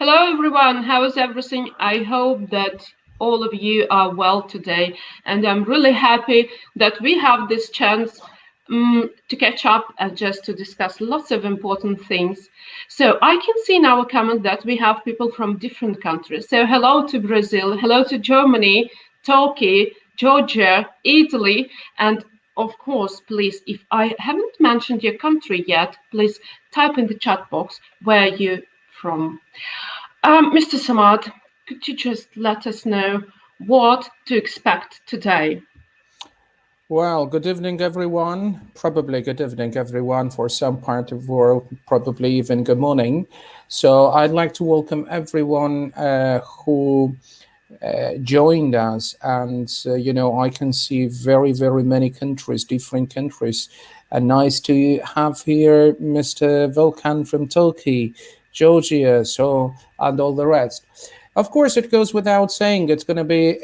Hello everyone, how is everything? I hope that all of you are well today, and I'm really happy that we have this chance to catch up and just to discuss lots of important things. So I can see in our comment that we have people from different countries. So hello to Brazil, hello to Germany, Turkey, Georgia, Italy, and of course, please, if I haven't mentioned your country yet, please type in the chat box where you're from. Mr. Samad, could you just let us know what to expect today? Well, good evening, everyone. Probably good evening, everyone, for some part of the world, probably even good morning. So I'd like to welcome everyone who joined us. And, I can see very, very many countries, different countries. And nice to have here Mr. Volkan from Turkey, Georgia, and all the rest. Of course, it goes without saying it's going to be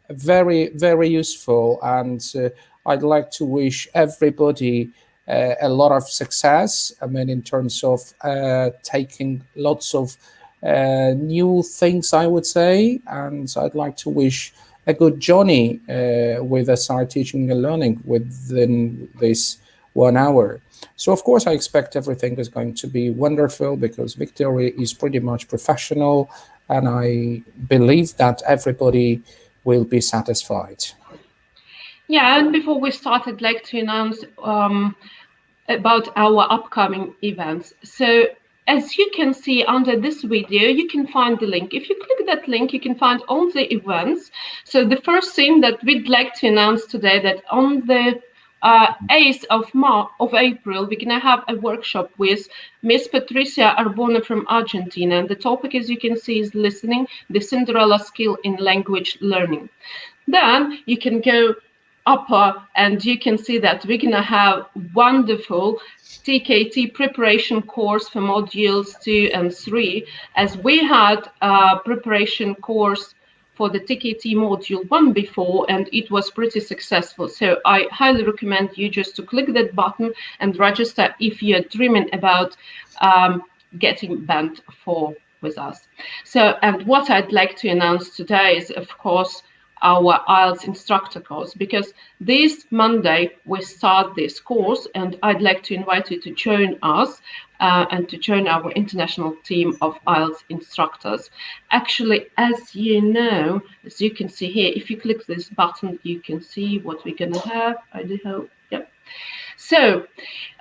very, very useful. And I'd like to wish everybody a lot of success. I mean, in terms of taking lots of new things, I would say. And I'd like to wish a good journey with SR Teaching and Learning within this 1 hour. So, of course, I expect everything is going to be wonderful because Victoria is pretty much professional. And I believe that everybody will be satisfied. Yeah, and before we start, I'd like to announce about our upcoming events. So as you can see under this video, you can find the link. If you click that link, you can find all the events. So the first thing that we'd like to announce today, that on the 8th of April, we're going to have a workshop with Miss Patricia Arbona from Argentina. And the topic, as you can see, is listening, the Cinderella skill in language learning. Then you can go upper and you can see that we're going to have wonderful TKT preparation course for modules 2 and 3, as we had a preparation course for the TKT module 1 before, and it was pretty successful. So I highly recommend you just to click that button and register if you're dreaming about getting band 4 with us. So, and what I'd like to announce today is, of course, our IELTS instructor course, because this Monday we start this course, and I'd like to invite you to join us and to join our international team of IELTS instructors. Actually, as you know, as you can see here, if you click this button, you can see what we're going to have. I do hope. Yep. So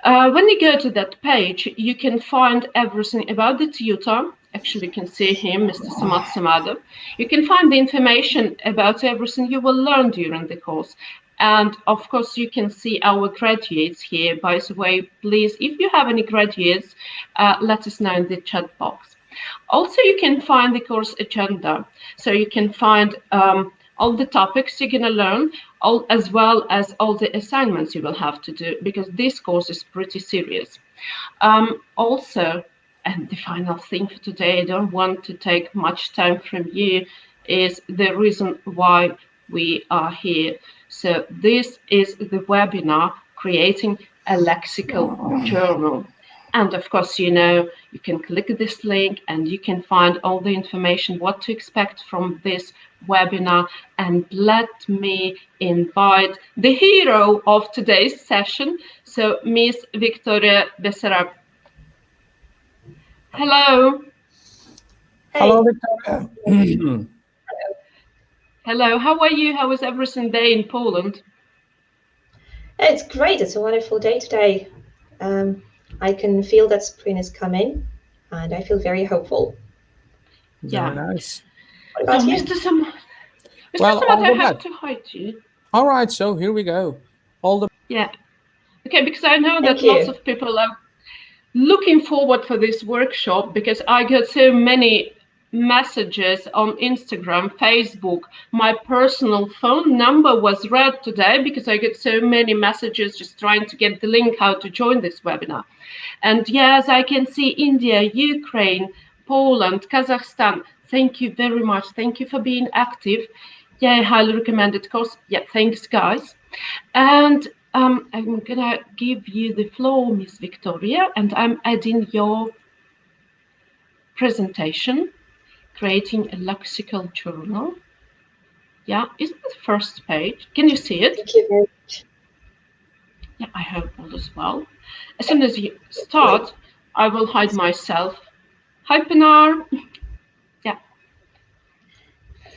when you go to that page, you can find everything about the tutor. Actually, you can see him, Mr. Samad Samadov. You can find the information about everything you will learn during the course. And of course, you can see our graduates here. By the way, please, if you have any graduates, let us know in the chat box. Also, you can find the course agenda. So you can find all the topics you're going to learn, as well as all the assignments you will have to do, because this course is pretty serious. Also, and the final thing for today, I don't want to take much time from you, is the reason why we are here. So this is the webinar, Creating a Lexical Journal. And of course, you can click this link and you can find all the information, what to expect from this webinar. And let me invite the hero of today's session, so Miss Victoria Besarab. Hello. Hello, Victoria. Hello, how are you? How is everything there in Poland? It's great. It's a wonderful day today. I can feel that spring is coming, and I feel very hopeful. Very nice. What about you? Mr. Samad, I have to hide you. All right, so here we go. Yeah. Okay, because I know that lots of people are looking forward for this workshop, because I got so many messages on Instagram, Facebook. My personal phone number was read today because I get so many messages just trying to get the link how to join this webinar. And yes, I can see India, Ukraine, Poland, Kazakhstan. Thank you very much. Thank you for being active. Yeah, I highly recommend it course. Yeah, thanks guys. And I'm gonna give you the floor, Miss Victoria, and I'm adding your presentation, creating a lexical journal. Yeah, is it the first page? Can you see it? Thank you very much. Yeah, I hope all is well. As soon as you start, I will hide myself. Hi, Pinar. Yeah.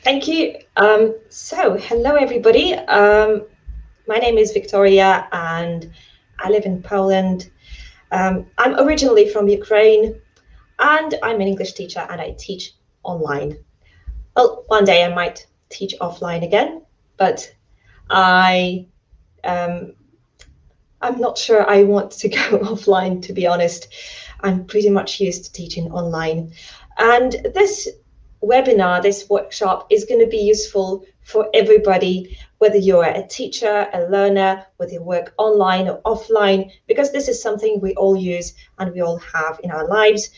Thank you. So, hello everybody. My name is Victoria and I live in Poland. I'm originally from Ukraine and I'm an English teacher and I teach online. Well, one day I might teach offline again, but I'm not sure I want to go offline, to be honest. I'm pretty much used to teaching online. And this webinar, this workshop is going to be useful for everybody, whether you're a teacher, a learner, whether you work online or offline, because this is something we all use and we all have in our lives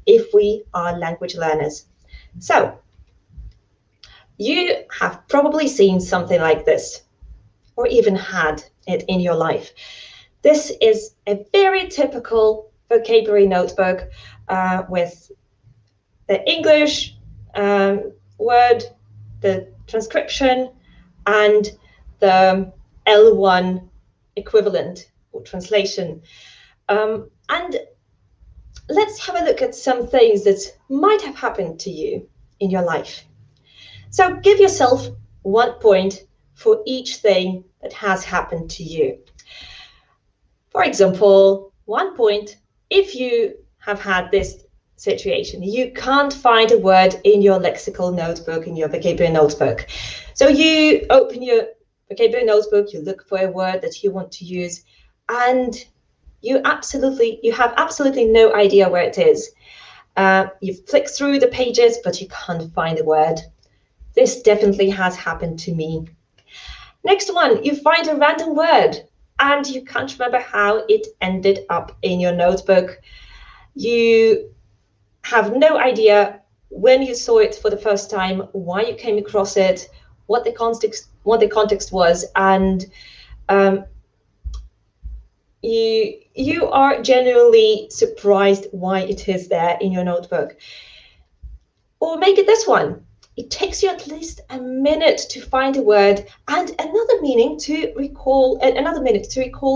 if we are language learners. So you have probably seen something like this, or even had it in your life. This is a very typical vocabulary notebook with the English word, the transcription, and the L1 equivalent or translation. And let's have a look at some things that might have happened to you in your life. So give yourself 1 point for each thing that has happened to you. For example, 1 point if you have had this situation. You can't find a word in your lexical notebook, in your vocabulary notebook. So you open your vocabulary notebook, you look for a word that you want to use, and you have absolutely no idea where it is. You've flicked through the pages, but you can't find the word. This definitely has happened to me. Next one, you find a random word and you can't remember how it ended up in your notebook. You have no idea when you saw it for the first time, why you came across it, what the context was, and you are genuinely surprised why it is there in your notebook. Or make it this one. It takes you at least a minute to find a word and another minute to recall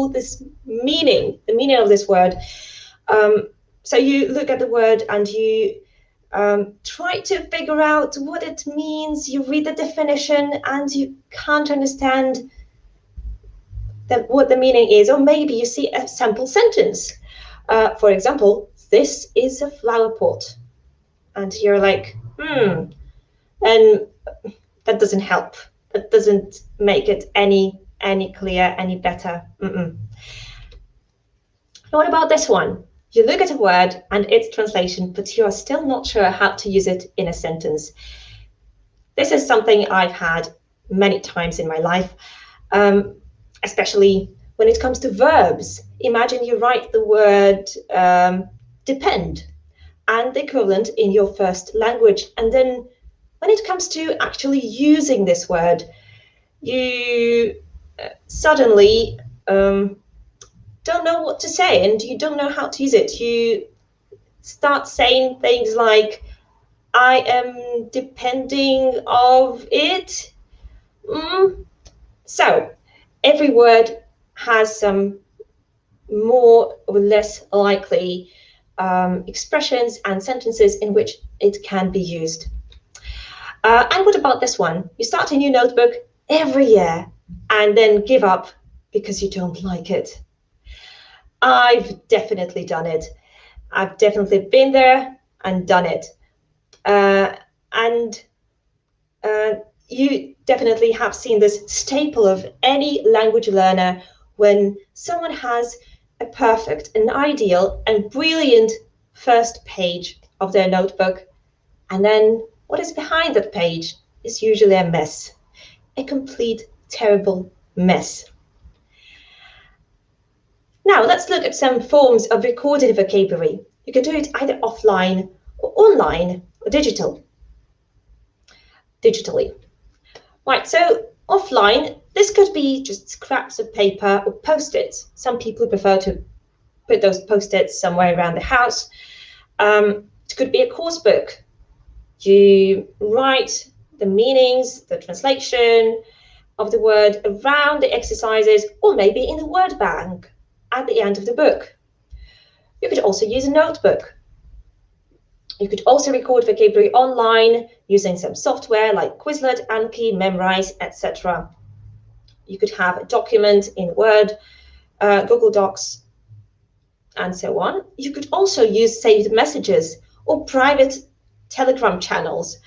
this meaning, the meaning of this word. So you look at the word and you try to figure out what it means. You read the definition and you can't understand what the meaning is, or maybe you see a sample sentence. For example, this is a flower pot, and you're like, and that doesn't help. That doesn't make it any clear, any better. What about this one? You look at a word and its translation, but you are still not sure how to use it in a sentence. This is something I've had many times in my life, especially when it comes to verbs. Imagine you write the word depend and the equivalent in your first language, and then when it comes to actually using this word, you suddenly don't know what to say and you don't know how to use it. You start saying things like, I am depending of it. So every word has some more or less likely expressions and sentences in which it can be used. And what about this one? You start a new notebook every year and then give up because you don't like it. I've definitely done it. I've definitely been there and done it. And you definitely have seen this staple of any language learner when someone has a perfect, an ideal and brilliant first page of their notebook, and then what is behind that page is usually a mess, a complete terrible mess. Now let's look at some forms of recorded vocabulary. You can do it either offline or online or digitally. Right, so offline, this could be just scraps of paper or post-its. Some people prefer to put those post-its somewhere around the house. It could be a course book. You write the meanings, the translation of the word around the exercises, or maybe in the word bank at the end of the book. You could also use a notebook. You could also record vocabulary online using some software like Quizlet, Anki, Memorise, etc. You could have a document in Word, Google Docs, and so on. You could also use saved messages or private Telegram channels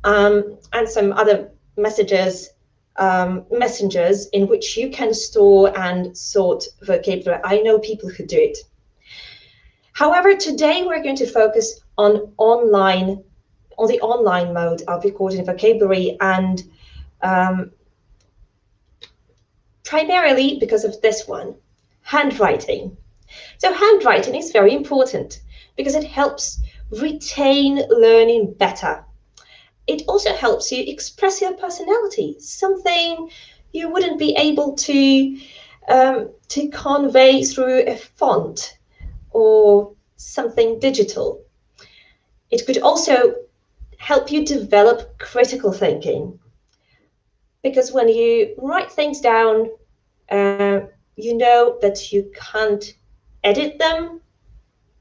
and some other messengers in which you can store and sort vocabulary. I know people who do it. However, today we're going to focus on the online mode of recording vocabulary, and primarily because of this one, handwriting. So handwriting is very important because it helps retain learning better. It also helps you express your personality, something you wouldn't be able to convey through a font or something digital. It could also help you develop critical thinking, because when you write things down, you know that you can't edit them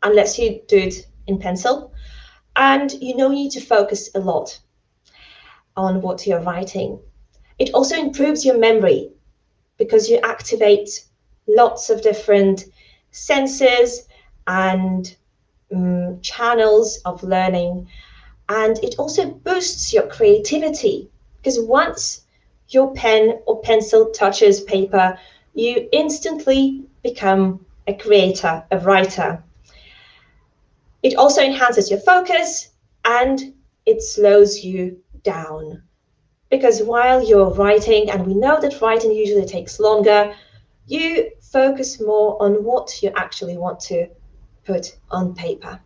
unless you do it in pencil, and you know you need to focus a lot on what you're writing. It also improves your memory because you activate lots of different senses and channels of learning, and it also boosts your creativity, because once your pen or pencil touches paper, you instantly become a creator, a writer. It also enhances your focus and it slows you down, because while you're writing, and we know that writing usually takes longer, you focus more on what you actually want to put on paper.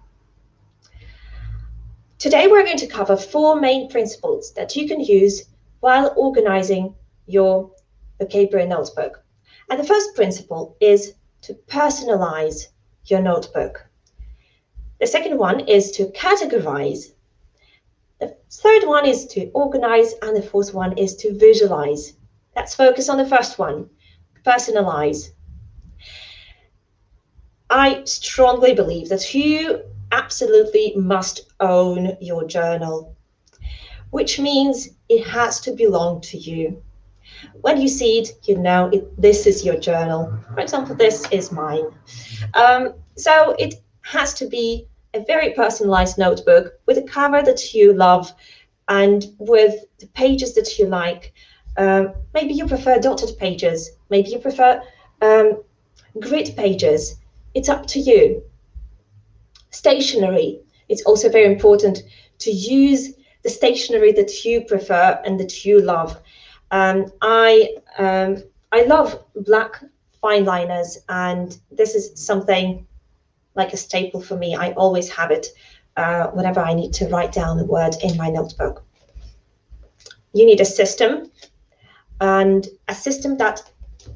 Today we're going to cover 4 main principles that you can use while organizing your vocabulary notebook. And the first principle is to personalize your notebook. The second one is to categorize. The third one is to organize, and the fourth one is to visualize. Let's focus on the first one, personalize. I strongly believe that you absolutely must own your journal, which means it has to belong to you. When you see it, you know this is your journal. For example, this is mine. So it has to be a very personalized notebook with a cover that you love and with the pages that you like. Maybe you prefer dotted pages, maybe you prefer grid pages. It's up to you. Stationery. It's also very important to use the stationery that you prefer and that you love. I love black fine liners, and this is something like a staple for me. I always have it whenever I need to write down a word in my notebook. You need a system, and a system that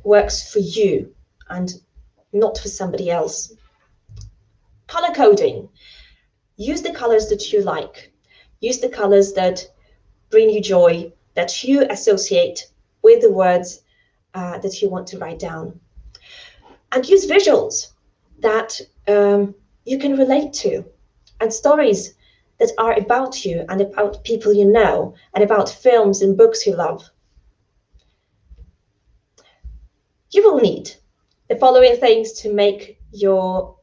works for you and not for somebody else. Color coding. Use the colors that you like. Use the colors that bring you joy, that you associate with the words that you want to write down. And use visuals that you can relate to, and stories that are about you and about people you know, and about films and books you love. You will need the following things to make your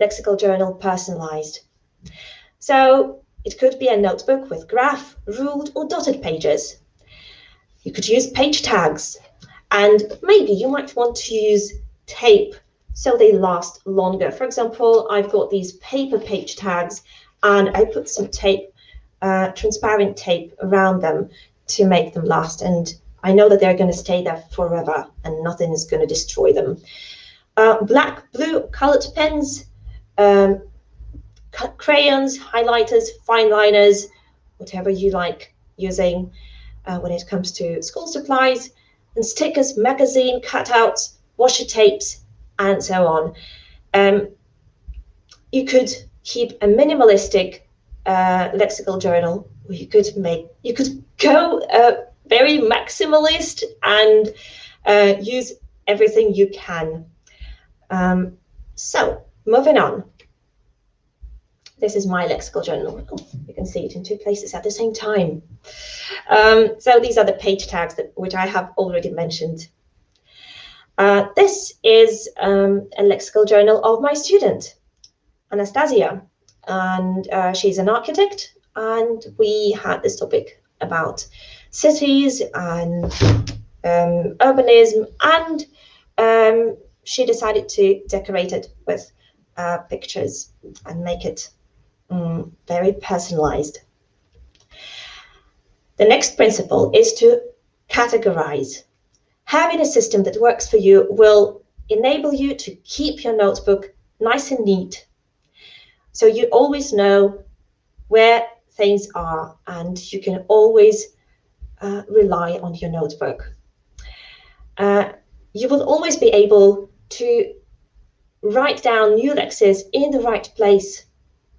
lexical journal personalized. So it could be a notebook with graph, ruled or dotted pages. You could use page tags, and maybe you might want to use tape so they last longer. For example, I've got these paper page tags, and I put some tape, transparent tape around them to make them last, and I know that they're going to stay there forever and nothing is going to destroy them. Black, blue colored pens, crayons, highlighters, fine liners, whatever you like using when it comes to school supplies, and stickers, magazine cutouts, washi tapes, and so on. You could keep a minimalistic lexical journal, or you could go very maximalist and use everything you can. So moving on. This is my lexical journal. Oh, you can see it in two places at the same time. So these are the page tags which I have already mentioned. This is a lexical journal of my student, Anastasia, and she's an architect, and we had this topic about cities and urbanism, and she decided to decorate it with pictures and make it very personalized. The next principle is to categorize. Having a system that works for you will enable you to keep your notebook nice and neat, so you always know where things are and you can always rely on your notebook. You will always be able to write down new lexes in the right place.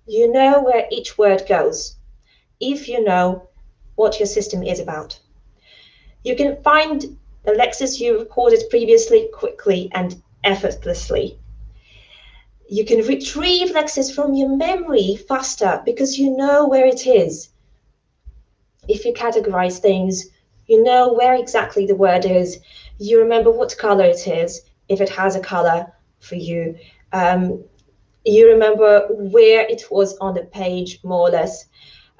You know where each word goes if you know what your system is about. You can find the lexes you recorded previously quickly and effortlessly. You can retrieve lexes from your memory faster because you know where it is. If you categorize things, you know where exactly the word is. You remember what color it is, if it has a color for you. You remember where it was on the page, more or less,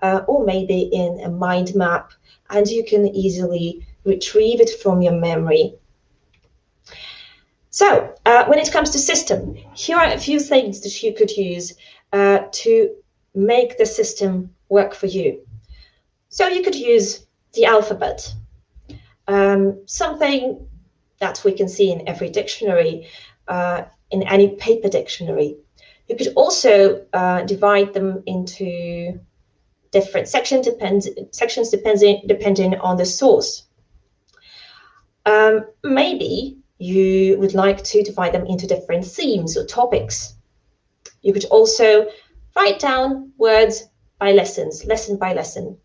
or maybe in a mind map, and you can easily retrieve it from your memory. So when it comes to system, here are a few things that you could use to make the system work for you. So you could use the alphabet, something that we can see in every dictionary, in any paper dictionary. You could also divide them into different sections depending on the source. Maybe you would like to divide them into different themes or topics. You could also write down words by lessons, lesson by lesson,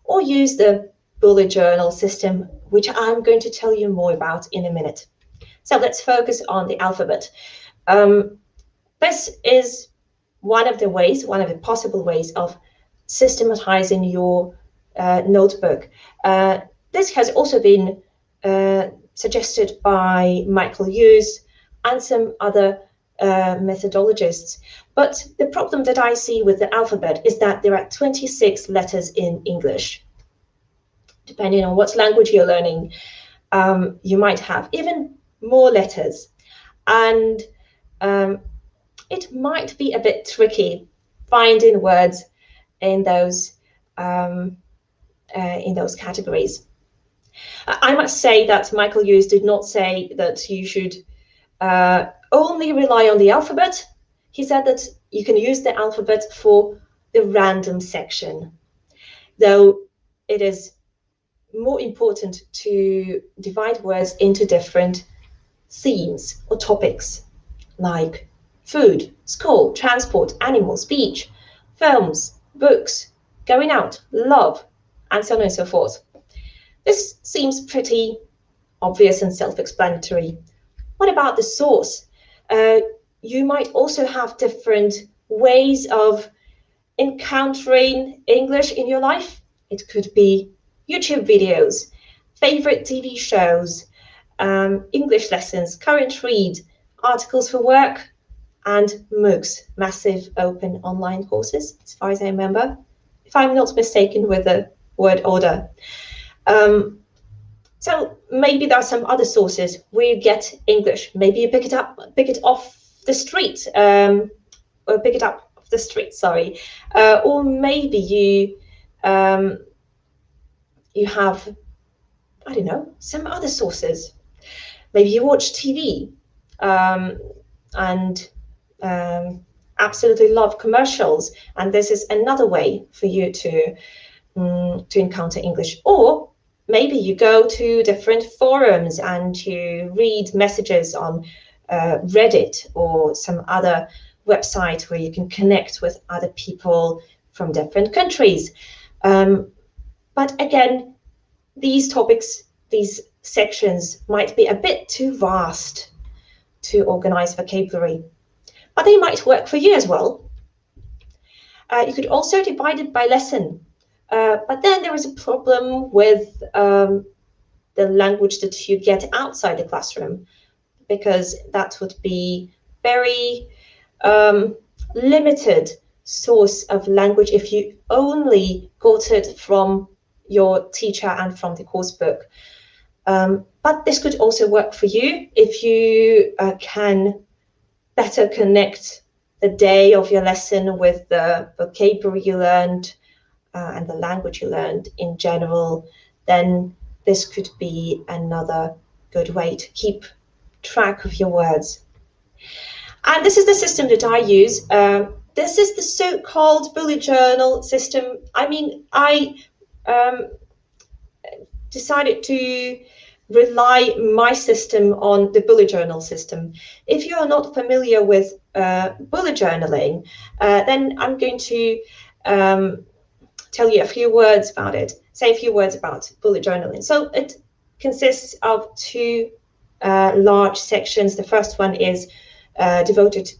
or use the bullet journal system, which I'm going to tell you more about in a minute. So let's focus on the alphabet. This is one of the possible ways of systematizing your notebook. This has also been suggested by Michael Hughes and some other methodologists. But the problem that I see with the alphabet is that there are 26 letters in English. Depending on what language you're learning, you might have even more letters. And it might be a bit tricky finding words in those categories. I must say that Michael Hughes did not say that you should only rely on the alphabet. He said that you can use the alphabet for the random section, though it is more important to divide words into different themes or topics, like food, school, transport, animals, beach, films, books, going out, love, and so on and so forth. This seems pretty obvious and self-explanatory. What about the source? You might also have different ways of encountering English in your life. It could be YouTube videos, favorite TV shows, English lessons, current read, articles for work, and MOOCs, massive open online courses, as far as I remember, if I'm not mistaken with the word order. So maybe there are some other sources where you get English. Maybe you pick it off the street, or pick it up off the street, sorry. Or maybe you have, I don't know, some other sources. Maybe you watch TV and absolutely love commercials, and this is another way for you to encounter English. Or maybe you go to different forums and you read messages on Reddit or some other website where you can connect with other people from different countries. But again, these topics, these sections might be a bit too vast to organize vocabulary, but they might work for you as well. You could also divide it by lesson, but then there is a problem with the language that you get outside the classroom, because that would be very limited source of language if you only got it from your teacher and from the course book. But this could also work for you if you can better connect the day of your lesson with the vocabulary you learned and the language you learned in general. Then this could be another good way to keep track of your words. And this is the system that I use. This is the so-called bullet journal system. I mean, I decided to rely my system on the bullet journal system. If you are not familiar with bullet journaling, then I'm going to tell you a few words about it, say a few words about bullet journaling. So it consists of two large sections. The first one is devoted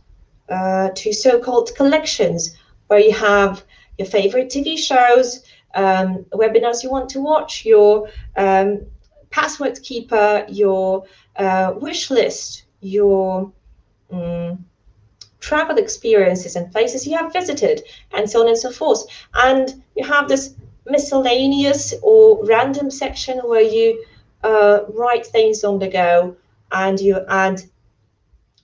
to so-called collections, where you have your favorite TV shows, webinars you want to watch, your password keeper, your wish list, your travel experiences and places you have visited, and so on and so forth. And you have this miscellaneous or random section where you write things on the go, and you add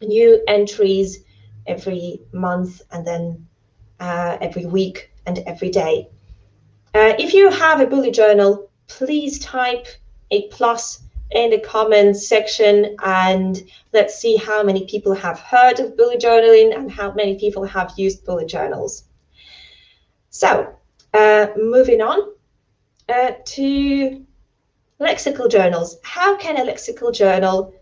new entries every month, and then every week and every day. If you have a bullet journal, please type a plus in the comments section, and let's see how many people have heard of bullet journaling and how many people have used bullet journals. So moving on to lexical journals. How can a lexical journal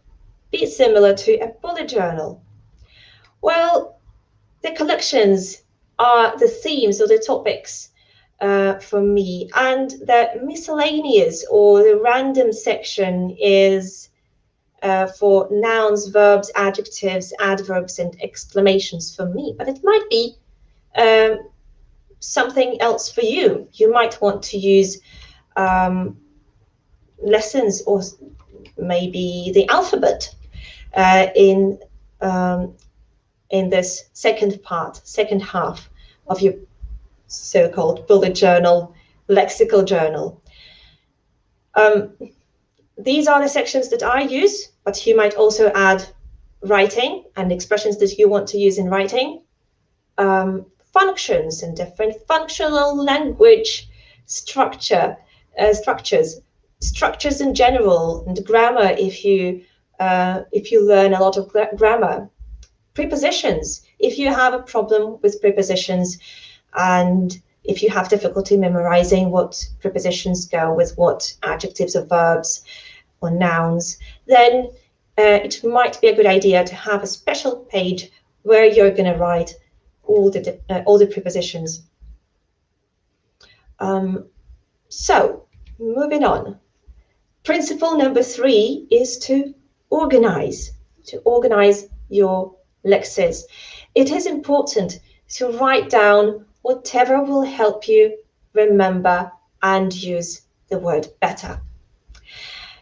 be similar to a bullet journal? Well, the collections are the themes or the topics for me, and the miscellaneous or the random section is for nouns, verbs, adjectives, adverbs, and exclamations for me. But it might be something else for you. You might want to use lessons or maybe the alphabet in this second half of your so-called bullet journal, lexical journal. These are the sections that I use, but you might also add writing and expressions that you want to use in writing, functions and different functional language structures in general, and grammar if you learn a lot of grammar, prepositions if you have a problem with prepositions, and if you have difficulty memorizing what prepositions go with what adjectives or verbs or nouns, then it might be a good idea to have a special page where you're going to write all the prepositions. So moving on. Principle number 3 is to organize your lexes. It is important to write down whatever will help you remember and use the word better.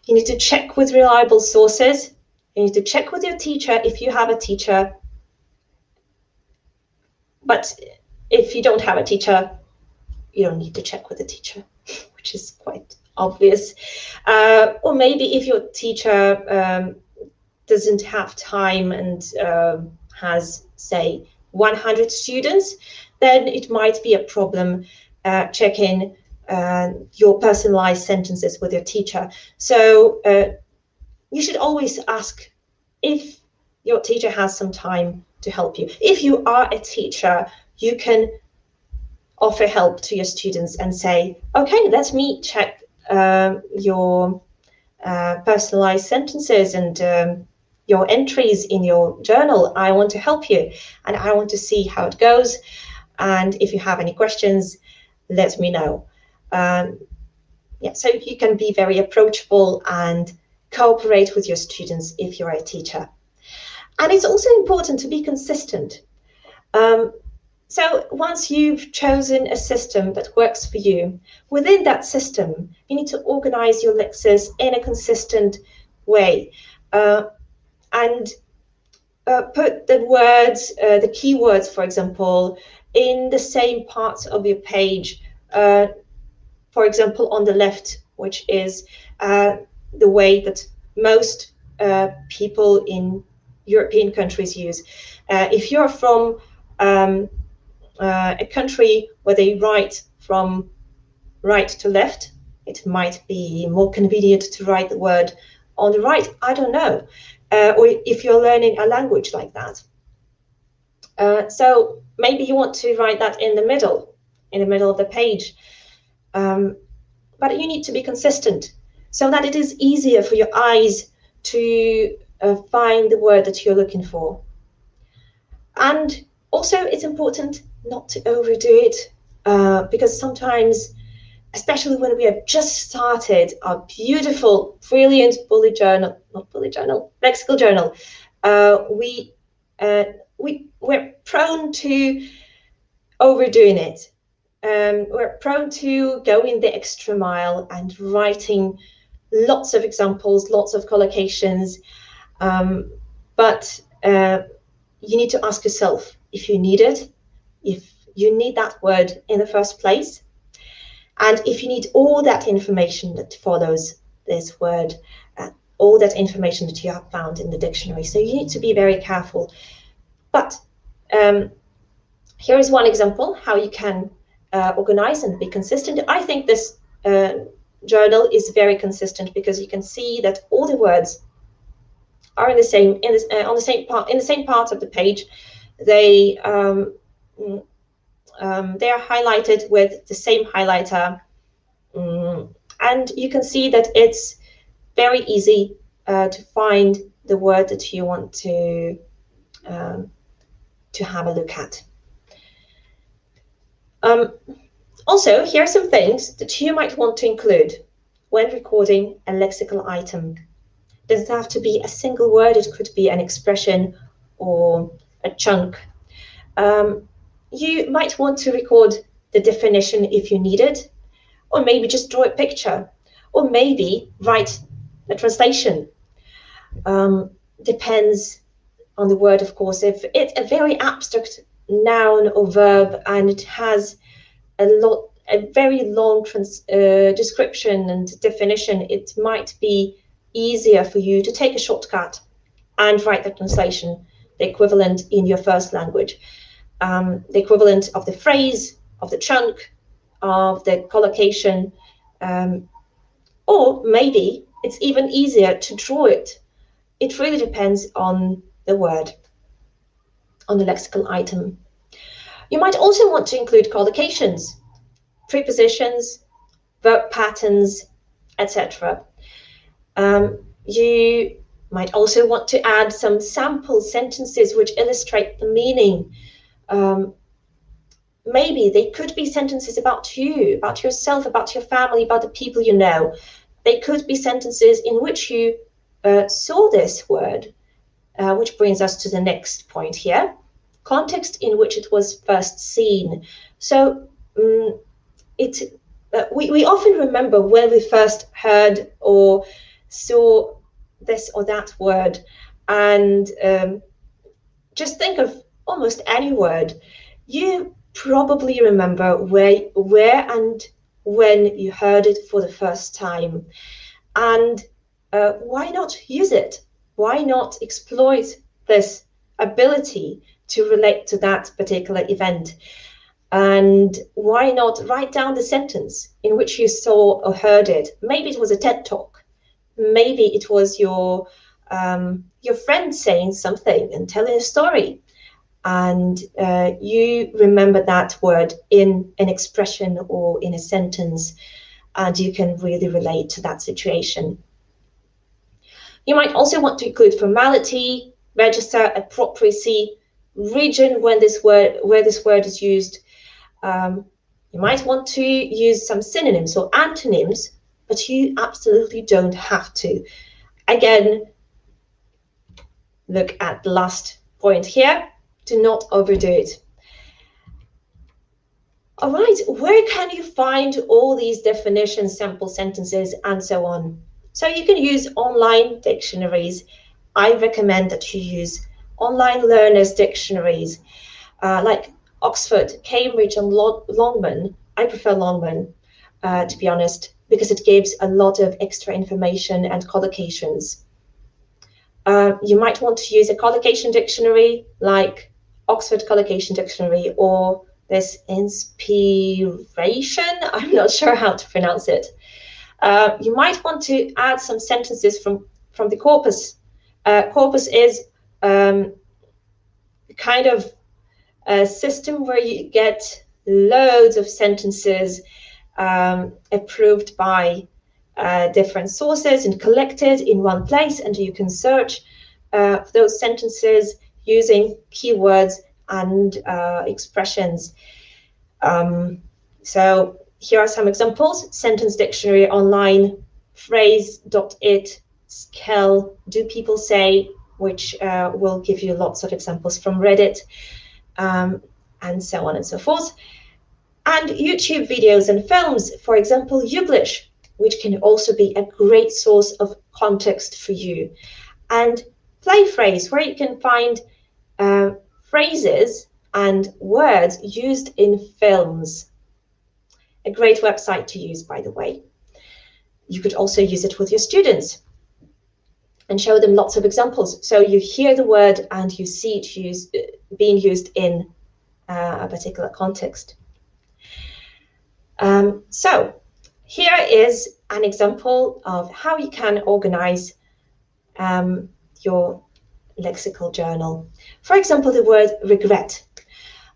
You need to check with reliable sources. You need to check with your teacher if you have a teacher. But if you don't have a teacher, you don't need to check with the teacher, which is quite obvious. Or maybe if your teacher doesn't have time and has, say, 100 students, then it might be a problem checking your personalized sentences with your teacher. So you should always ask if your teacher has some time to help you. If you are a teacher, you can offer help to your students and say, okay, let me check your personalized sentences and your entries in your journal. I want to help you, and I want to see how it goes. And if you have any questions, let me know. Yeah, so you can be very approachable and cooperate with your students if you're a teacher. And it's also important to be consistent. So once you've chosen a system that works for you, within that system, you need to organize your lectures in a consistent way, and put the words, the keywords, for example, in the same parts of your page. For example, on the left, which is the way that most people in European countries use. If you're from a country where they write from right to left, it might be more convenient to write the word on the right. I don't know. Or if you're learning a language like that. So maybe you want to write that in the middle of the page. But you need to be consistent so that it is easier for your eyes to find the word that you're looking for. And also, it's important not to overdo it, because sometimes, especially when we have just started our beautiful, brilliant lexical journal, we're prone to overdoing it. We're prone to going the extra mile and writing lots of examples, lots of collocations, but you need to ask yourself if you need it, if you need that word in the first place, and if you need all that information that follows this word, all that information that you have found in the dictionary. So you need to be very careful. But here is one example how you can organize and be consistent. I think this journal is very consistent because you can see that all the words are in the same on the same part, in the same part of the page. They are highlighted with the same highlighter, and you can see that it's very easy to find the word that you want to have a look at. Also, here are some things that you might want to include when recording a lexical item. It doesn't have to be a single word, it could be an expression or a chunk. You might want to record the definition if you need it, or maybe just draw a picture, or maybe write a translation. Depends on the word, of course. If it's a very abstract noun or verb and it has a very long description and definition, it might be easier for you to take a shortcut and write the translation, the equivalent in your first language, the equivalent of the phrase, of the chunk, of the collocation, or maybe it's even easier to draw it. It really depends on the word, on the lexical item. You might also want to include collocations, prepositions, verb patterns, etc. You might also want to add some sample sentences which illustrate the meaning. Maybe they could be sentences about you, about yourself, about your family, about the people you know. They could be sentences in which you saw this word, which brings us to the next point here, context in which it was first seen. So we often remember when we first heard or saw this or that word, and just think of almost any word. You probably remember where and when you heard it for the first time, and why not use it? Why not exploit this ability to relate to that particular event? And why not write down the sentence in which you saw or heard it? Maybe it was a TED Talk. Maybe it was your friend saying something and telling a story, and you remember that word in an expression or in a sentence, and you can really relate to that situation. You might also want to include formality, register, appropriacy, region where this word is used. You might want to use some synonyms or antonyms, but you absolutely don't have to. Again, look at the last point here. Do not overdo it. All right, where can you find all these definitions, sample sentences, and so on? So you can use online dictionaries. I recommend that you use online learners dictionaries like Oxford, Cambridge, and Longman. I prefer Longman, to be honest, because it gives a lot of extra information and collocations. You might want to use a collocation dictionary like Oxford Collocation Dictionary, or this Inspiration, I'm not sure how to pronounce it. You might want to add some sentences from the corpus. Corpus is kind of a system where you get loads of sentences approved by different sources and collected in one place, and you can search for those sentences using keywords and expressions. So here are some examples: sentence dictionary online, phrase.it, Skell, do people say, which will give you lots of examples from Reddit, and so on and so forth. And YouTube videos and films, for example, Youglish, which can also be a great source of context for you. And Playphrase, where you can find phrases and words used in films. A great website to use, by the way. You could also use it with your students and show them lots of examples. So you hear the word and you see it being used in a particular context. So here is an example of how you can organize your lexical journal. For example, the word regret.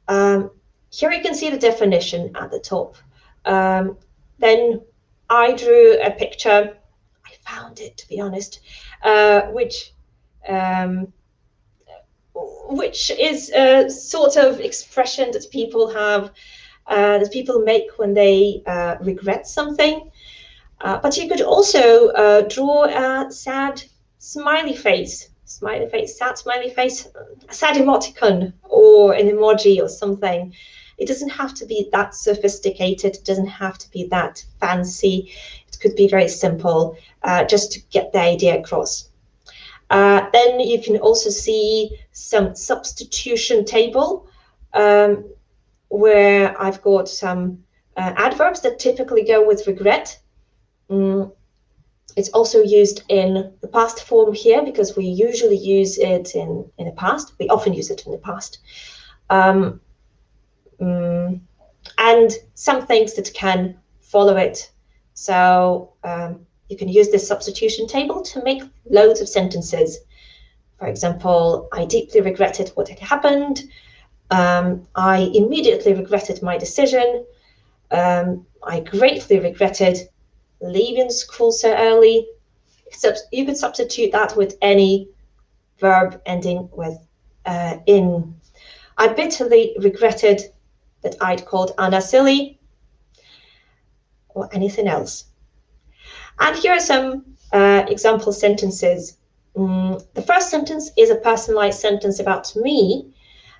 Here you can see the definition at the top. Then I drew a picture. I found it, to be honest, which is a sort of expression that people have, that people make when they regret something. But you could also draw a sad smiley face, sad smiley face, a sad emoticon, or an emoji or something. It doesn't have to be that sophisticated. It doesn't have to be that fancy. It could be very simple, just to get the idea across. Then you can also see some substitution table, where I've got some adverbs that typically go with regret. It's also used in the past form here because we usually use it in the past. We often use it in the past. And some things that can follow it. So you can use this substitution table to make loads of sentences. For example, I deeply regretted what had happened. I immediately regretted my decision. I greatly regretted leaving school so early. You could substitute that with any verb ending with in. I bitterly regretted that I'd called Anna silly, or anything else. And here are some example sentences. The first sentence is a personalized sentence about me.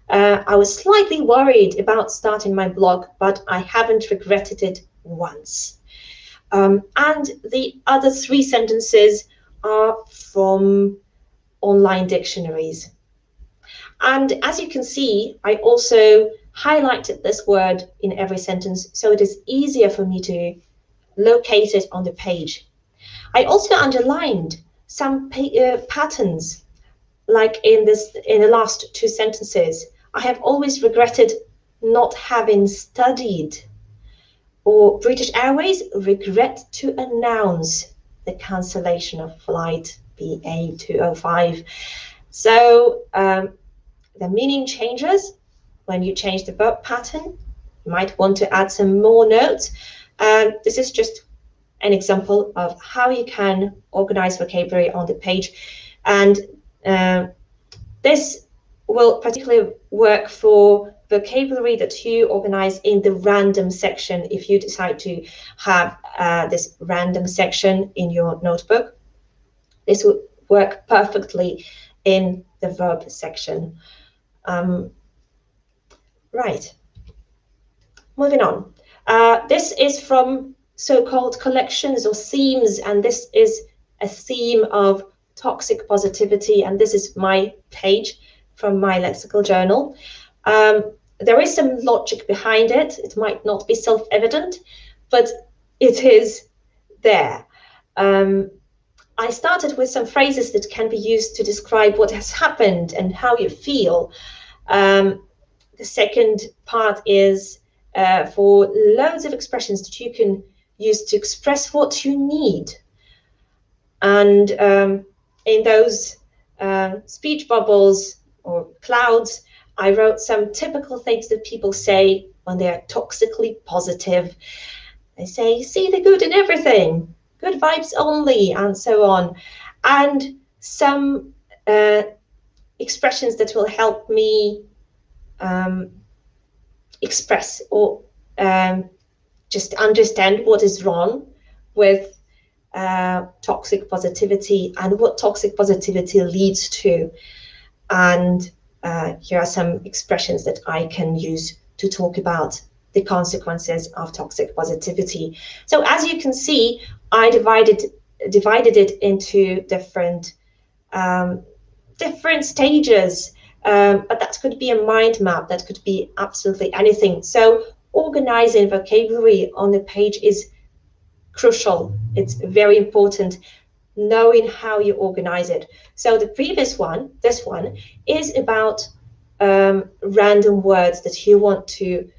I was slightly worried about starting my blog, but I haven't regretted it once. And the other three sentences are from online dictionaries. And as you can see, I also highlighted this word in every sentence, so it is easier for me to locate it on the page. I also underlined some patterns, like in the last two sentences. I have always regretted not having studied. Or British Airways regret to announce the cancellation of flight BA205. So the meaning changes when you change the verb pattern. You might want to add some more notes. This is just an example of how you can organize vocabulary on the page. And this will particularly work for vocabulary that you organize in the random section. If you decide to have this random section in your notebook, this will work perfectly in the verb section. Right, moving on. This is from so-called collections or themes, and this is a theme of toxic positivity, and this is my page from my lexical journal. There is some logic behind it. It might not be self-evident, but it is there. I started with some phrases that can be used to describe what has happened and how you feel. The second part is for loads of expressions that you can use to express what you need. And in those speech bubbles or clouds, I wrote some typical things that people say when they are toxically positive. They say, see the good in everything, good vibes only, and so on. And some expressions that will help me express or just understand what is wrong with toxic positivity and what toxic positivity leads to. And here are some expressions that I can use to talk about the consequences of toxic positivity. So as you can see, I divided it into different stages, but that could be a mind map, that could be absolutely anything. So organizing vocabulary on the page is crucial. It's very important, knowing how you organize it. So the previous one, this one, is about random words that you want to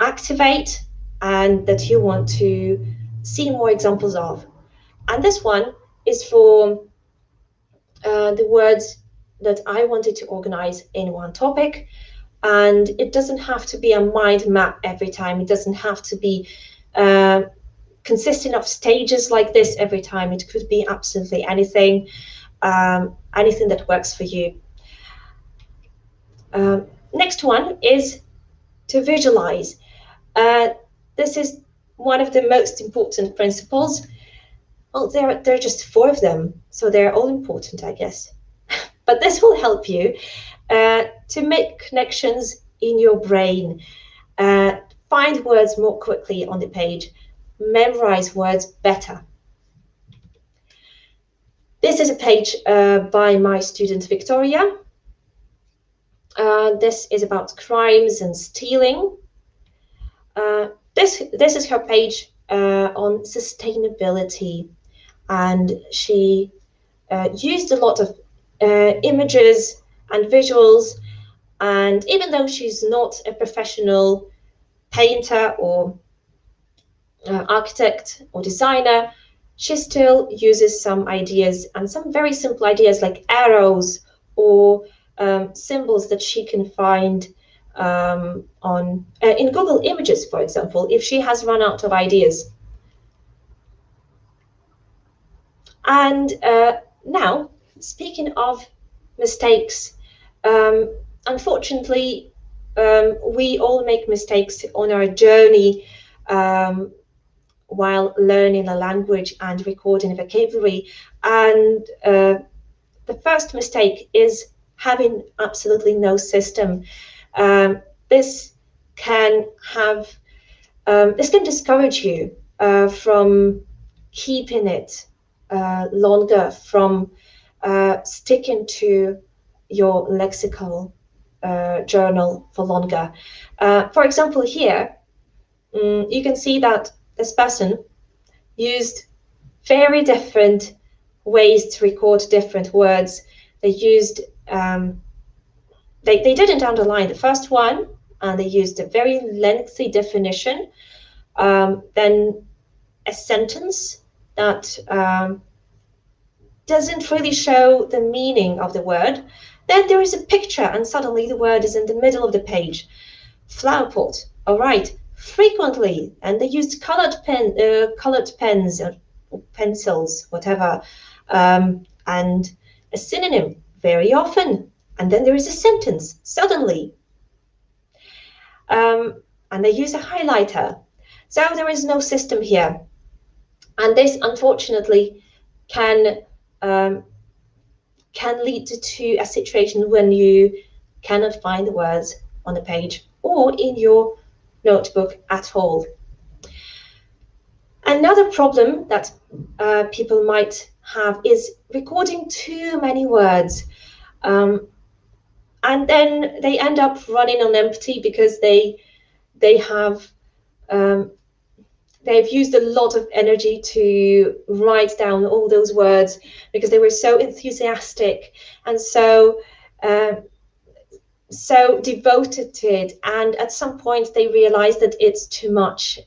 activate and that you want to see more examples of. And this one is for the words that I wanted to organize in one topic. And it doesn't have to be a mind map every time. It doesn't have to be consisting of stages like this every time. It could be absolutely anything, anything that works for you. Next one is to visualize. This is one of the most important principles. Well, there are just 4 of them, so they're all important, I guess. But this will help you to make connections in your brain, find words more quickly on the page, memorize words better. This is a page by my student Victoria. This is about crimes and stealing. This is her page on sustainability, and she used a lot of images and visuals. And even though she's not a professional painter or architect or designer, she still uses some ideas, and some very simple ideas like arrows or symbols that she can find in Google Images, for example, if she has run out of ideas. And now, speaking of mistakes, unfortunately, we all make mistakes on our journey while learning a language and recording vocabulary. And the first mistake is having absolutely no system. This can discourage you from keeping it longer, from sticking to your lexical journal for longer. For example, here you can see that this person used very different ways to record different words. They used they didn't underline the first one, and they used a very lengthy definition, then a sentence that doesn't really show the meaning of the word. Then there is a picture, and suddenly the word is in the middle of the page. Flower pot, all right, frequently, and they used colored pens, or pencils, whatever, and a synonym very often. And then there is a sentence suddenly. And they use a highlighter. So there is no system here. And this, unfortunately, can lead to a situation when you cannot find the words on the page or in your notebook at all. Another problem that people might have is recording too many words. And then they end up running on empty because they've used a lot of energy to write down all those words because they were so enthusiastic and so devoted to it. And at some point they realize that it's too much.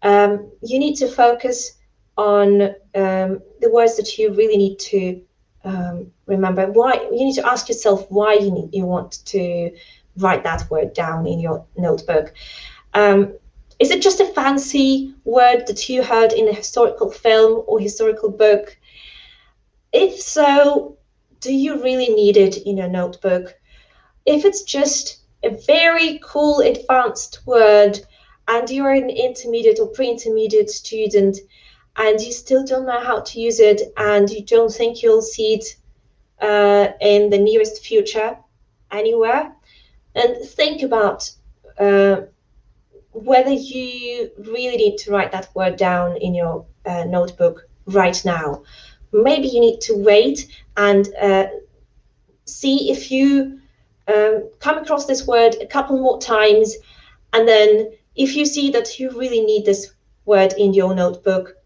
You need to focus on the words that you really need to remember. Why you need to ask yourself why you want to write that word down in your notebook. Is it just a fancy word that you heard in a historical film or historical book? If so, do you really need it in your notebook? If it's just a very cool advanced word and you're an intermediate or pre-intermediate student and you still don't know how to use it and you don't think you'll see it in the nearest future anywhere, and think about whether you really need to write that word down in your notebook right now. Maybe you need to wait and see if you come across this word a couple more times, and then if you see that you really need this word in your notebook,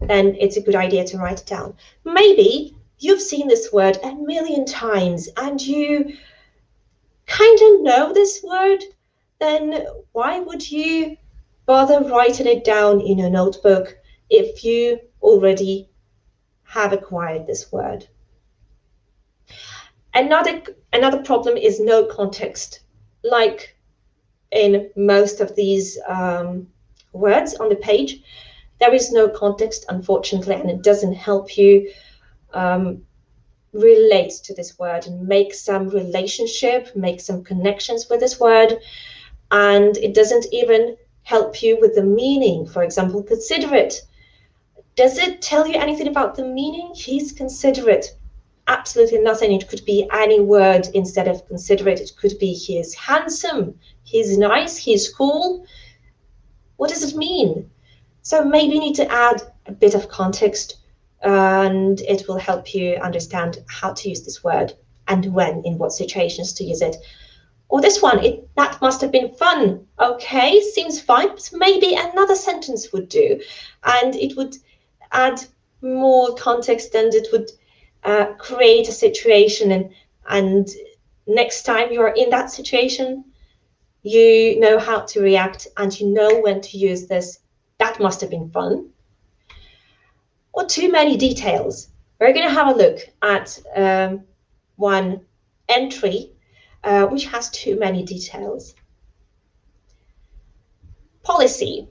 then it's a good idea to write it down. Maybe you've seen this word a million times and you kind of know this word, then why would you bother writing it down in a notebook if you already have acquired this word? Another problem is no context. Like in most of these words on the page, there is no context, unfortunately, and it doesn't help you relate to this word and make some relationship, make some connections with this word. And it doesn't even help you with the meaning. For example, considerate. Does it tell you anything about the meaning? He's considerate. Absolutely nothing. It could be any word instead of considerate. It could be he is handsome, he's nice, he's cool. What does it mean? So maybe you need to add a bit of context and it will help you understand how to use this word and when, in what situations to use it. Or this one, that must have been fun. Okay, seems fine, but maybe another sentence would do. And it would add more context and it would create a situation. And next time you are in that situation, you know how to react and you know when to use this. That must have been fun. Or too many details. We're going to have a look at one entry which has too many details. Policy,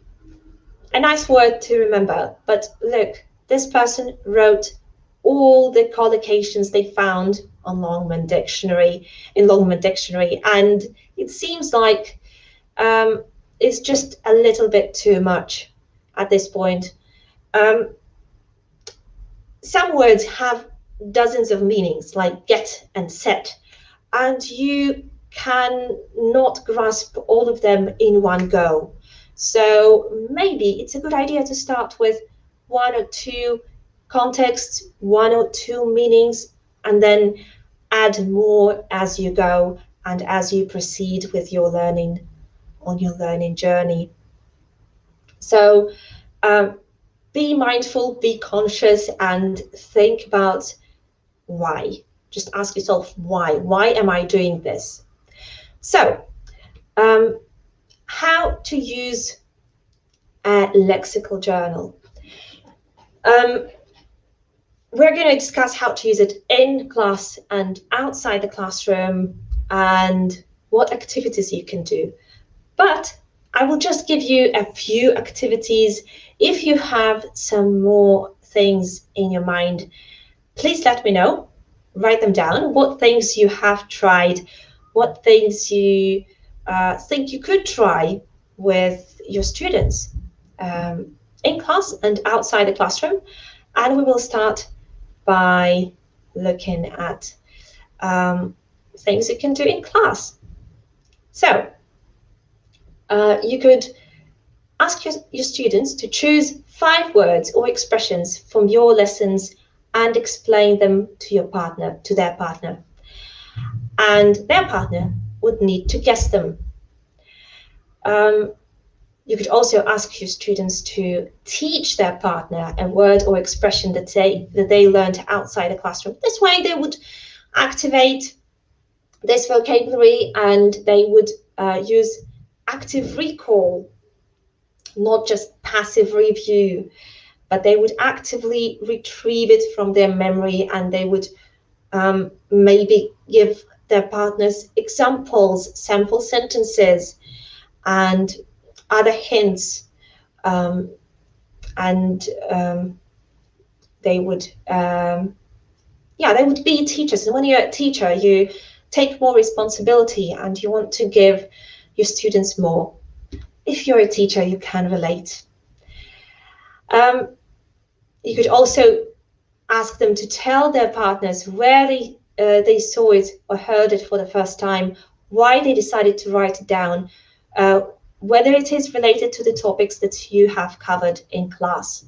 a nice word to remember, but look, this person wrote all the collocations they found on Longman Dictionary, and it seems like it's just a little bit too much at this point. Some words have dozens of meanings, like get and set, and you can not grasp all of them in one go. So maybe it's a good idea to start with one or two contexts, one or two meanings, and then add more as you go and as you proceed with your learning on your learning journey. So be mindful, be conscious, and think about why. Just ask yourself why. Why am I doing this? So, how to use a lexical journal. We're going to discuss how to use it in class and outside the classroom and what activities you can do. But I will just give you a few activities. If you have some more things in your mind, please let me know. Write them down. What things you have tried, what things you think you could try with your students in class and outside the classroom. And we will start by looking at things you can do in class. So you could ask your students to choose 5 words or expressions from your lessons and explain them to your partner, to their partner. And their partner would need to guess them. You could also ask your students to teach their partner a word or expression that they learned outside the classroom. This way they would activate this vocabulary and they would use active recall, not just passive review, but they would actively retrieve it from their memory, and they would maybe give their partners examples, sample sentences, and other hints, and they would be teachers. And when you're a teacher, you take more responsibility and you want to give your students more. If you're a teacher, you can relate. You could also ask them to tell their partners where they saw it or heard it for the first time, why they decided to write it down, whether it is related to the topics that you have covered in class.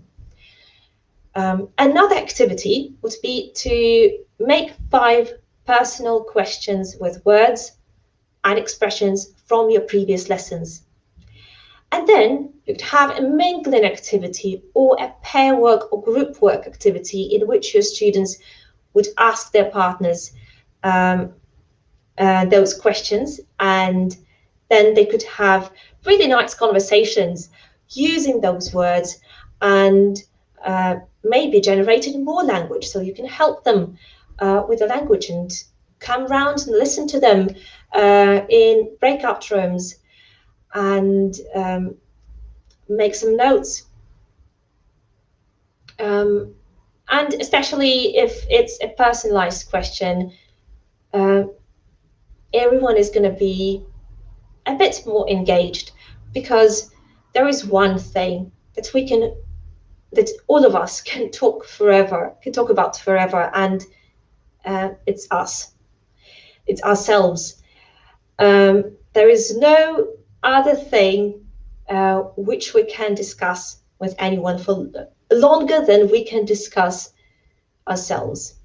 Another activity would be to make 5 personal questions with words and expressions from your previous lessons. And then you'd have a mingling activity or a pair work or group work activity in which your students would ask their partners those questions, and then they could have really nice conversations using those words and maybe generating more language, so you can help them with the language and come round and listen to them in breakout rooms and make some notes. And especially if it's a personalized question, everyone is going to be a bit more engaged, because there is one thing that all of us can talk about forever, and it's us. It's ourselves. There is no other thing which we can discuss with anyone for longer than we can discuss ourselves.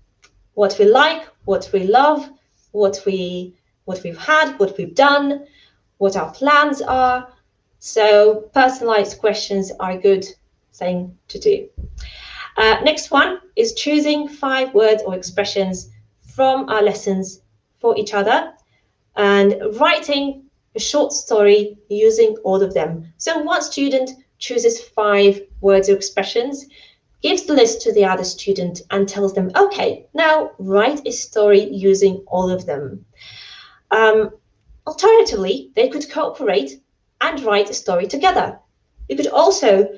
What we like, what we love, what we've had, what we've done, what our plans are. So personalized questions are a good thing to do. Next one is choosing 5 words or expressions from our lessons for each other and writing a short story using all of them. So one student chooses 5 words or expressions, gives the list to the other student and tells them, okay, now write a story using all of them. Alternatively, they could cooperate and write a story together. You could also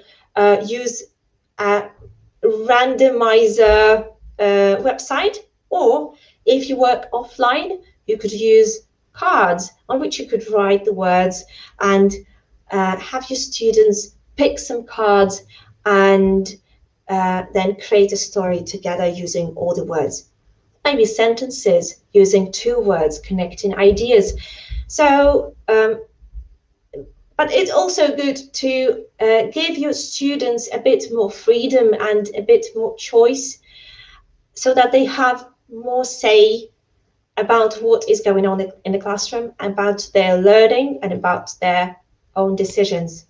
use a randomizer website, or if you work offline, you could use cards on which you could write the words and have your students pick some cards and then create a story together using all the words. Maybe sentences using 2 words, connecting ideas. So, but it's also good to give your students a bit more freedom and a bit more choice, so that they have more say about what is going on in the classroom, about their learning and about their own decisions.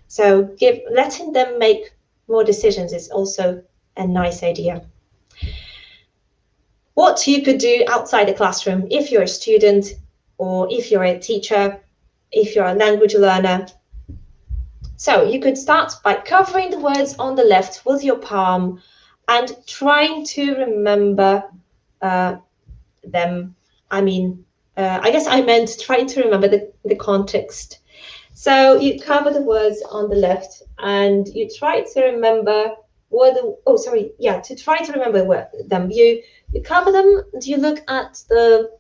So letting them make more decisions is also a nice idea. What you could do outside the classroom if you're a student, or if you're a teacher, if you're a language learner. So you could start by covering the words on the left with your palm and trying to remember them. I guess I meant trying to remember the context. So you cover the words on the left and you try to remember to try to remember them, you cover them, and you look at the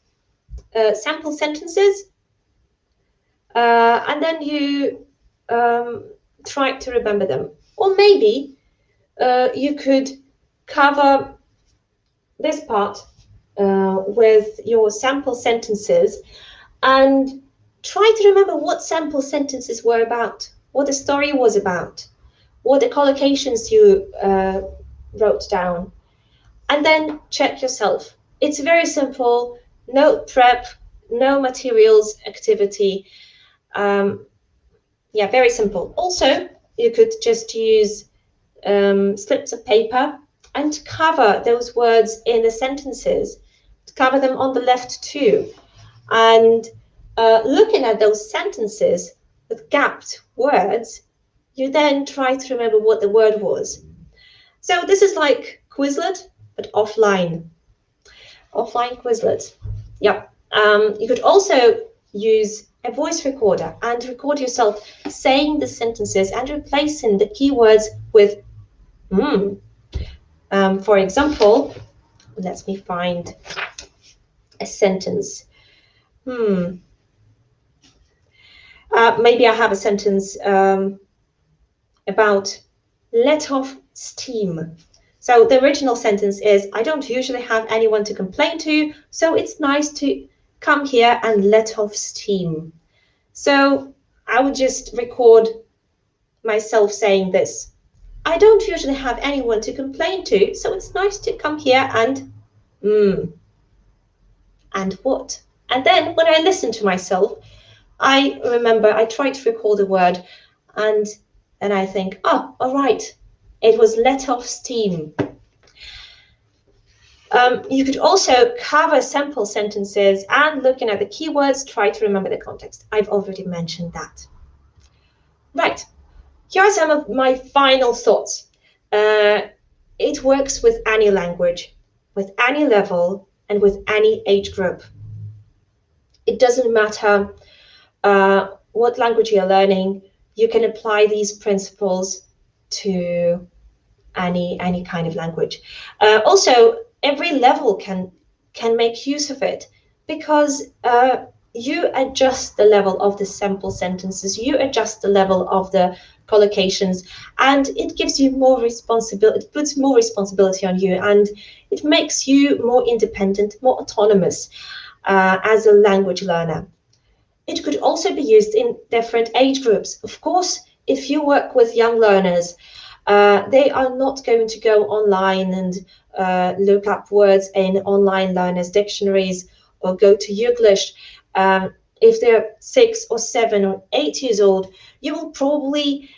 sample sentences, and then you try to remember them. Or maybe you could cover this part with your sample sentences and try to remember what sample sentences were about, what the story was about, what the collocations you wrote down, and then check yourself. It's very simple, no prep, no materials activity. Yeah, very simple. Also, you could just use slips of paper and cover those words in the sentences, cover them on the left too. And looking at those sentences with gapped words, you then try to remember what the word was. So this is like Quizlet, but offline. Offline Quizlet. Yeah. You could also use a voice recorder and record yourself saying the sentences and replacing the keywords with for example, let me find a sentence. Maybe I have a sentence about let off steam. So the original sentence is, I don't usually have anyone to complain to, so it's nice to come here and let off steam. So I would just record myself saying this. I don't usually have anyone to complain to, so it's nice to come here and and what? And then when I listen to myself, I remember, I try to recall the word, and then I think, oh, all right, it was let off steam. You could also cover sample sentences and looking at the keywords, try to remember the context. I've already mentioned that. Right, here are some of my final thoughts. It works with any language, with any level, and with any age group. It doesn't matter what language you're learning, you can apply these principles to any kind of language. Also, every level can make use of it, because you adjust the level of the sample sentences, you adjust the level of the collocations, and it gives you more responsibility, it puts more responsibility on you, and it makes you more independent, more autonomous as a language learner. It could also be used in different age groups. Of course, if you work with young learners, they are not going to go online and look up words in online learners' dictionaries or go to Youglish. If they're 6 or 7 or 8 years old, you will probably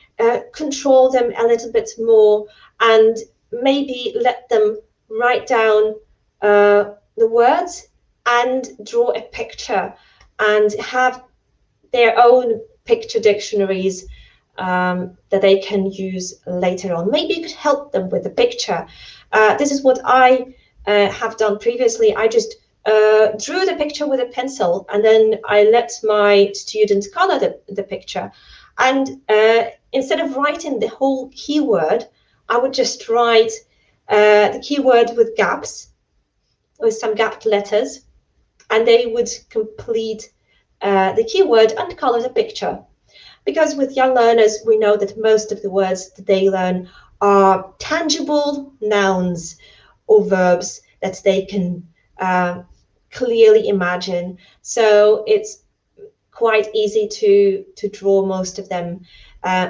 control them a little bit more and maybe let them write down the words and draw a picture and have their own picture dictionaries that they can use later on. Maybe you could help them with the picture. This is what I have done previously. I just drew the picture with a pencil, and then I let my students color the picture. And instead of writing the whole keyword, I would just write the keyword with gaps, with some gapped letters, and they would complete the keyword and color the picture. Because with young learners, we know that most of the words that they learn are tangible nouns or verbs that they can clearly imagine. So it's quite easy to draw most of them.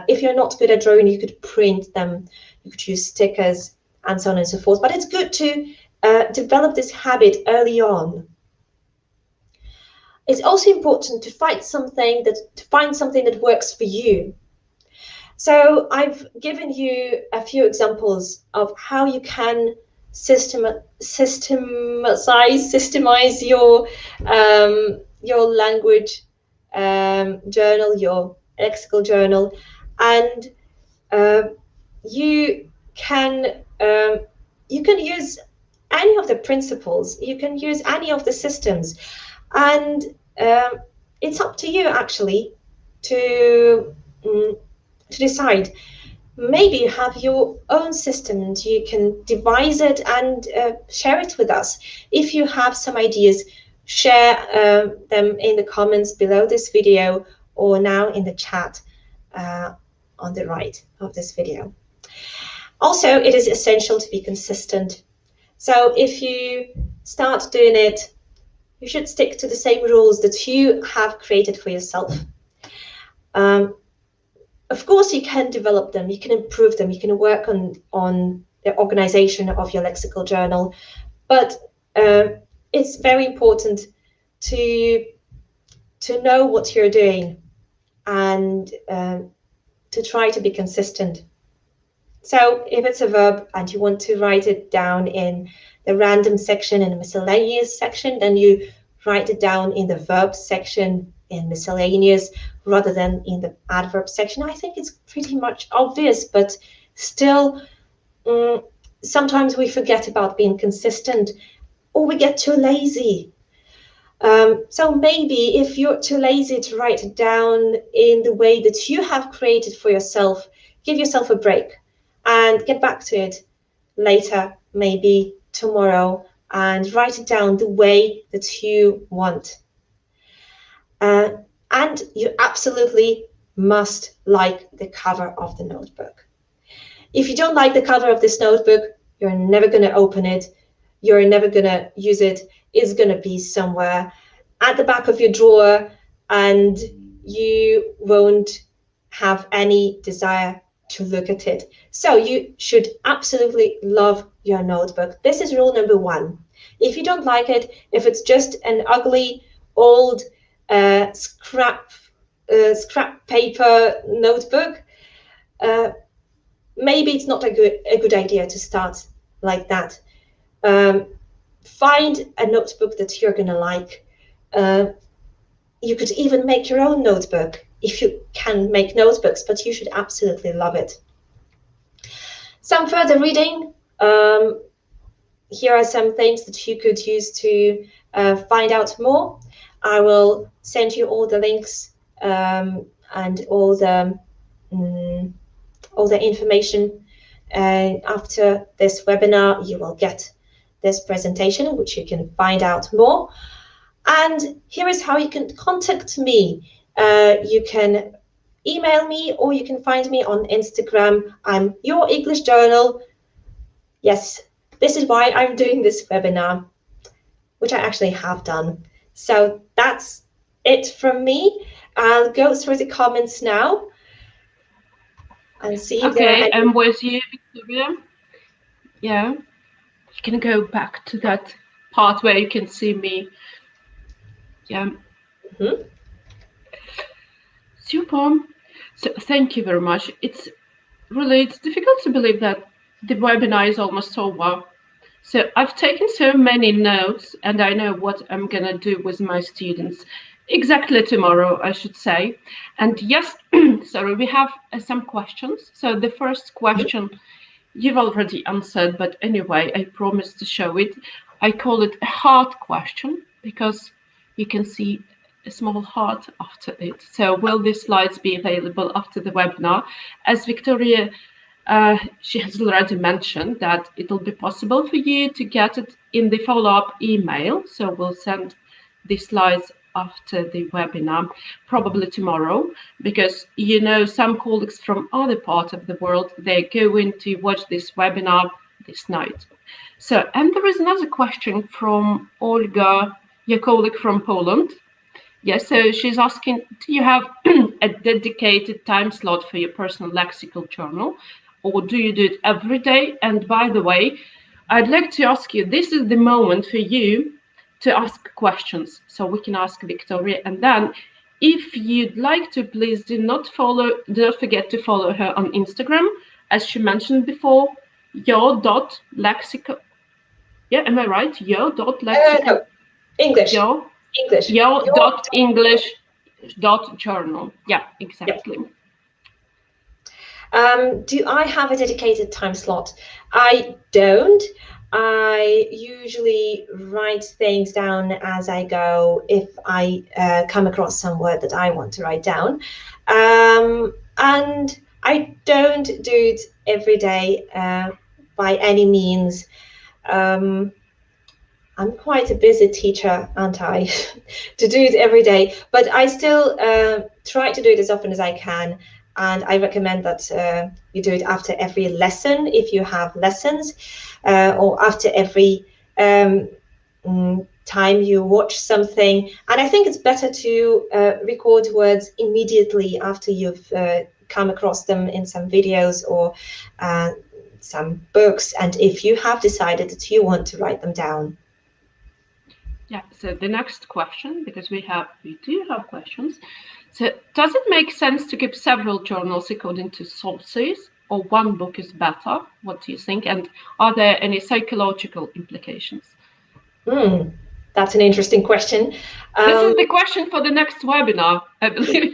If you're not good at drawing, you could print them, you could use stickers, and so on and so forth. But it's good to develop this habit early on. It's also important to find something that works for you. So I've given you a few examples of how you can systemize your language journal, your lexical journal, and you can use any of the principles, you can use any of the systems, and it's up to you actually to decide. maybe you have your own system and you can devise it and share it with us. If you have some ideas, share them in the comments below this video or now in the chat on the right of this video. Also, it is essential to be consistent. So if you start doing it, you should stick to the same rules that you have created for yourself. Of course, you can develop them, you can improve them, you can work on the organization of your lexical journal, but it's very important to know what you're doing and to try to be consistent. So if it's a verb and you want to write it down in the random section in the miscellaneous section, then you write it down in the verb section in miscellaneous rather than in the adverb section. I think it's pretty much obvious, but still sometimes we forget about being consistent or we get too lazy. So maybe if you're too lazy to write it down in the way that you have created for yourself, give yourself a break and get back to it later, maybe tomorrow, and write it down the way that you want. And you absolutely must like the cover of the notebook. If you don't like the cover of this notebook, you're never going to open it. You're never going to use it. It's going to be somewhere at the back of your drawer, and you won't have any desire to look at it. So you should absolutely love your notebook. This is rule number one. If you don't like it, if it's just an ugly old scrap paper notebook, maybe it's not a good idea to start like that. Find a notebook that you're going to like. You could even make your own notebook if you can make notebooks, but you should absolutely love it. Some further reading. Here are some things that you could use to find out more. I will send you all the links and all the information. After this webinar, you will get this presentation, which you can find out more. And here is how you can contact me. You can email me or you can find me on Instagram. I'm Your English Journal. Yes, this is why I'm doing this webinar, which I actually have done. So that's it from me. I'll go through the comments now and see if there are any. I'm with you, Victoria. Yeah, you can go back to that part where you can see me. Yeah. Super. So thank you very much. It's difficult to believe that the webinar is almost over. So I've taken so many notes and I know what I'm going to do with my students exactly tomorrow, I should say. And yes, sorry, we have some questions. So the first question you've already answered, but anyway, I promised to show it. I call it a heart question because you can see a small heart after it. So will these slides be available after the webinar? As Victoria, she has already mentioned that it'll be possible for you to get it in the follow-up email. So we'll send the slides after the webinar, probably tomorrow, because you know some colleagues from other parts of the world, they're going to watch this webinar this night. So, and there is another question from Olga, your colleague from Poland. Yes, so she's asking, do you have a dedicated time slot for your personal lexical journal, or do you do it every day? And by the way, I'd like to ask you, this is the moment for you to ask questions. So we can ask Victoria, and then if you'd like to, please do not forget to follow her on Instagram, as she mentioned before, your.lexical. Yeah, am I right? Your.lexical. No, English. Your.english.journal. Yeah, exactly. Yep. Do I have a dedicated time slot? I don't. I usually write things down as I go if I come across some word that I want to write down. And I don't do it every day by any means. I'm quite a busy teacher, aren't I, to do it every day, but I still try to do it as often as I can. And I recommend that you do it after every lesson, if you have lessons, or after every time you watch something. And I think it's better to record words immediately after you've come across them in some videos or some books, and if you have decided that you want to write them down. Yeah, so the next question, because we do have questions. So does it make sense to keep several journals according to sources, or one book is better? What do you think? And are there any psychological implications? That's an interesting question. This is the question for the next webinar, I believe.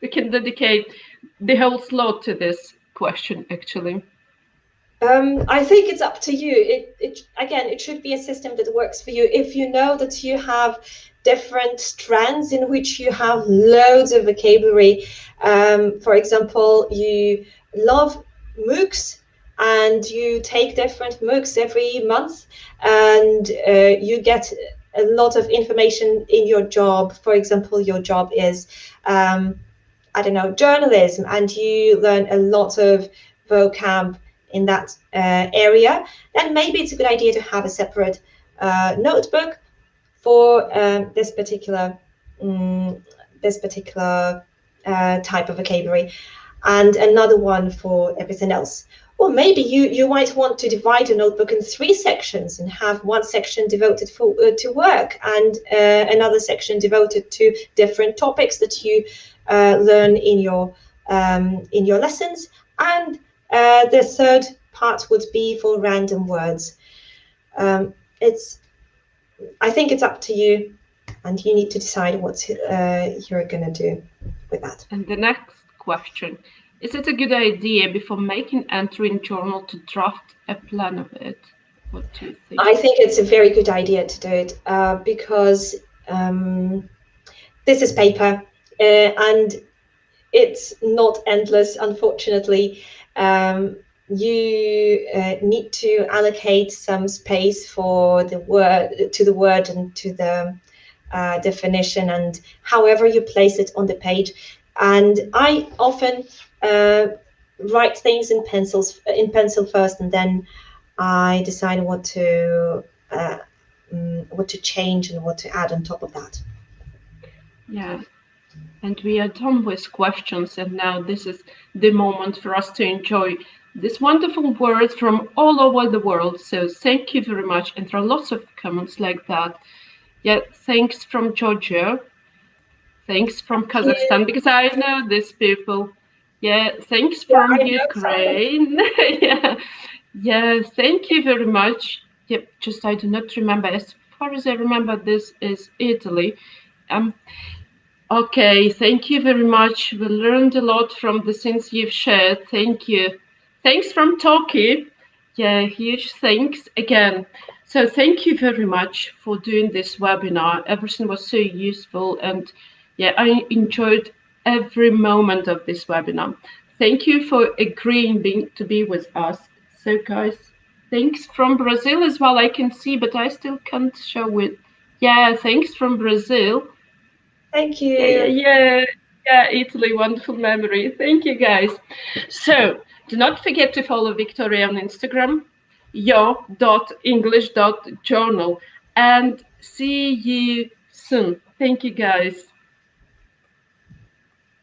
We can dedicate the whole slot to this question, actually. I think it's up to you. It should be a system that works for you. If you know that you have different strands in which you have loads of vocabulary, for example, you love MOOCs and you take different MOOCs every month, and you get a lot of information in your job. For example, your job is, I don't know, journalism, and you learn a lot of vocab in that area, then maybe it's a good idea to have a separate notebook for this particular type of vocabulary, and another one for everything else. Or maybe you might want to divide a notebook in 3 sections and have one section devoted to work, and another section devoted to different topics that you learn in your lessons, and the third part would be for random words. I think it's up to you, and you need to decide what you're going to do with that. And the next question, is it a good idea before making entry in journal to draft a plan of it? What do you think? I think it's a very good idea to do it because this is paper and it's not endless, unfortunately. You need to allocate some space for the word and to the definition, and however you place it on the page. And I often write things in pencil first, and then I decide what to change and what to add on top of that. Yeah. And we are done with questions, and now this is the moment for us to enjoy these wonderful words from all over the world. So thank you very much, and there are lots of comments like that. Yeah, thanks from Georgia. Thanks from Kazakhstan, because I know these people. Yeah, thanks from Ukraine. yeah, thank you very much. Yep, just I do not remember. As far as I remember, this is Italy. Okay, thank you very much. We learned a lot from the things you've shared. Thank you. Thanks from Turkey. Yeah, huge thanks again. So thank you very much for doing this webinar. Everything was so useful, and yeah, I enjoyed every moment of this webinar. Thank you for agreeing to be with us. So guys, thanks from Brazil as well. I can see, but I still can't show it. Yeah, thanks from Brazil. Thank you. Yeah, Italy, wonderful memory. Thank you, guys. So do not forget to follow Victoria on Instagram, yo.english.journal, and see you soon. Thank you, guys.